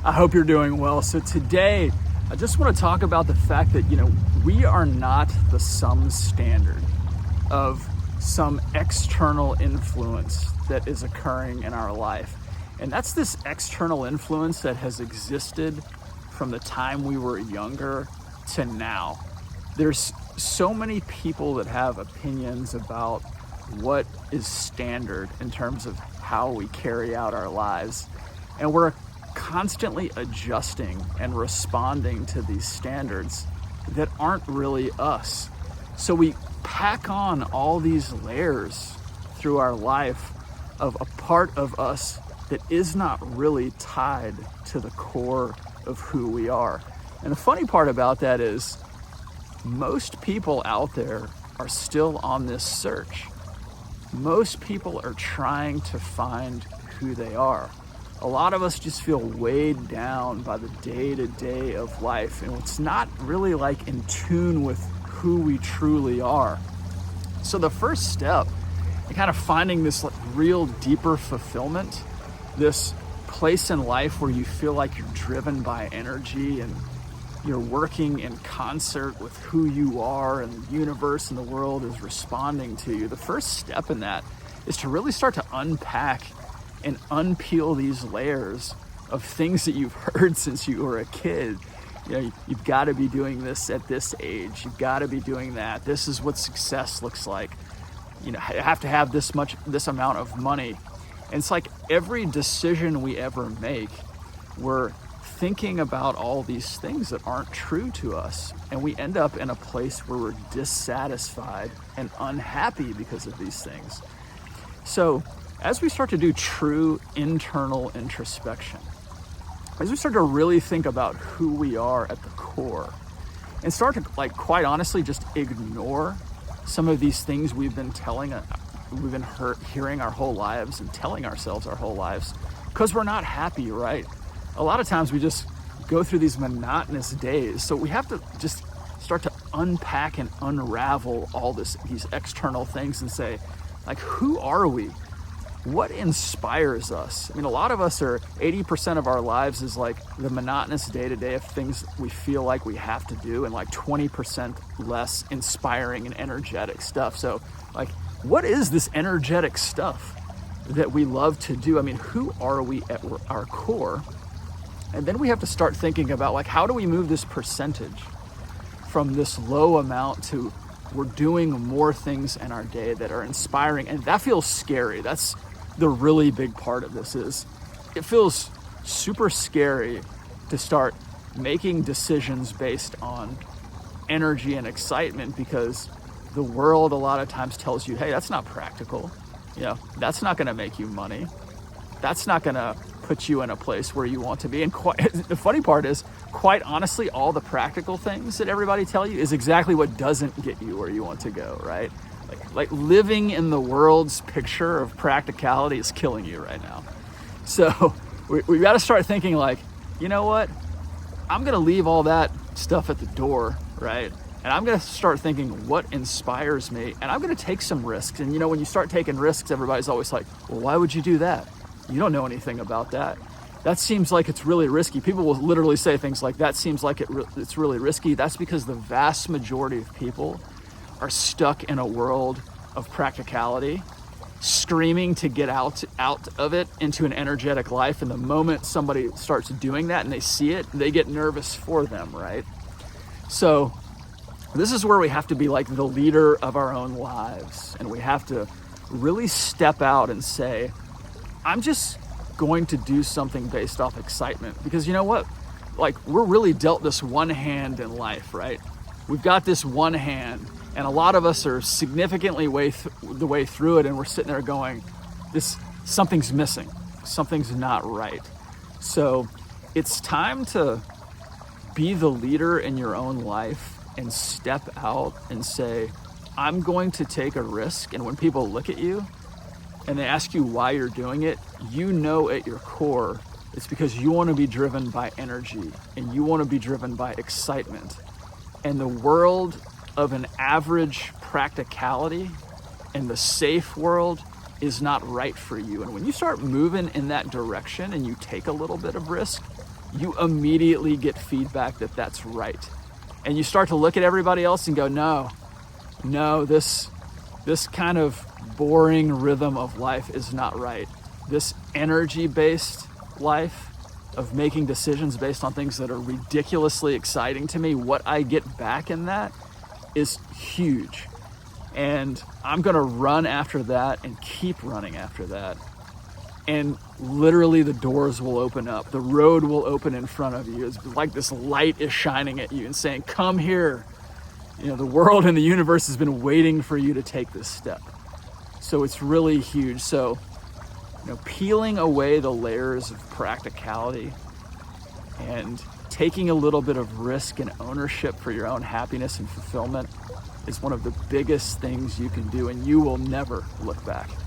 I hope you're doing well. So today, I just want to talk about the fact that, we are not the sum standard of some external influence that is occurring in our life. And that's this external influence that has existed from the time we were younger to now. There's so many people that have opinions about what is standard in terms of how we carry out our lives. And we're constantly adjusting and responding to these standards that aren't really us. So we pack on all these layers through our life of a part of us that is not really tied to the core of who we are. And the funny part about that is most people out there are still on this search. Most people are trying to find who they are. A lot of us just feel weighed down by the day-to-day of life, and it's not really like in tune with who we truly are. So the first step in kind of finding this real deeper fulfillment, this place in life where you feel like you're driven by energy and you're working in concert with who you are and the universe and the world is responding to you. The first step in that is to really start to unpack and unpeel these layers of things that you've heard since you were a kid. You've got to be doing this at this age. You've got to be doing that. This is what success looks like. You have to have this amount of money. And it's like every decision we ever make, we're thinking about all these things that aren't true to us. And we end up in a place where we're dissatisfied and unhappy because of these things. So as we start to do true internal introspection, as we start to really think about who we are at the core, and start to, quite honestly, just ignore some of these things we've been hearing our whole lives and telling ourselves our whole lives, because we're not happy, right? A lot of times we just go through these monotonous days. So we have to just start to unpack and unravel all these external things and say, who are we? What inspires us? A lot of us are 80% of our lives is the monotonous day-to-day of things we feel like we have to do, and 20% less inspiring and energetic stuff. So what is this energetic stuff that we love to do? Who are we at our core? And then we have to start thinking about how do we move this percentage from this low amount to we're doing more things in our day that are inspiring. And that feels scary. That's the really big part of this. Is it feels super scary to start making decisions based on energy and excitement, because the world a lot of times tells you, hey, that's not practical. That's not going to make you money. That's not going to put you in a place where you want to be. And the funny part is, quite honestly, all the practical things that everybody tell you is exactly what doesn't get you where you want to go, right? Like living in the world's picture of practicality is killing you right now. So we got to start thinking you know what? I'm going to leave all that stuff at the door, right? And I'm going to start thinking what inspires me, and I'm going to take some risks. And when you start taking risks, everybody's always like, well, why would you do that? You don't know anything about that. That seems like it's really risky. People will literally say things like, that seems like it's really risky. That's because the vast majority of people are stuck in a world of practicality, screaming to get out of it into an energetic life. And the moment somebody starts doing that and they see it, they get nervous for them, right? So this is where we have to be the leader of our own lives. And we have to really step out and say, I'm just going to do something based off excitement. Because you know what? We're really dealt this one hand in life, right? We've got this one hand, and a lot of us are significantly the way through it, and we're sitting there going, something's missing. Something's not right. So it's time to be the leader in your own life and step out and say, I'm going to take a risk. And when people look at you and they ask you why you're doing it, at your core, it's because you want to be driven by energy and you want to be driven by excitement. And the world of an average practicality and the safe world is not right for you. And when you start moving in that direction and you take a little bit of risk, you immediately get feedback that that's right. And you start to look at everybody else and go, no, this kind of boring rhythm of life is not right. This energy-based life of making decisions based on things that are ridiculously exciting to me, what I get back in that is huge. And I'm gonna run after that and keep running after that. And literally the doors will open up. The road will open in front of you. It's like this light is shining at you and saying, come here. The world and the universe has been waiting for you to take this step. So it's really huge. So, peeling away the layers of practicality and taking a little bit of risk and ownership for your own happiness and fulfillment is one of the biggest things you can do, and you will never look back.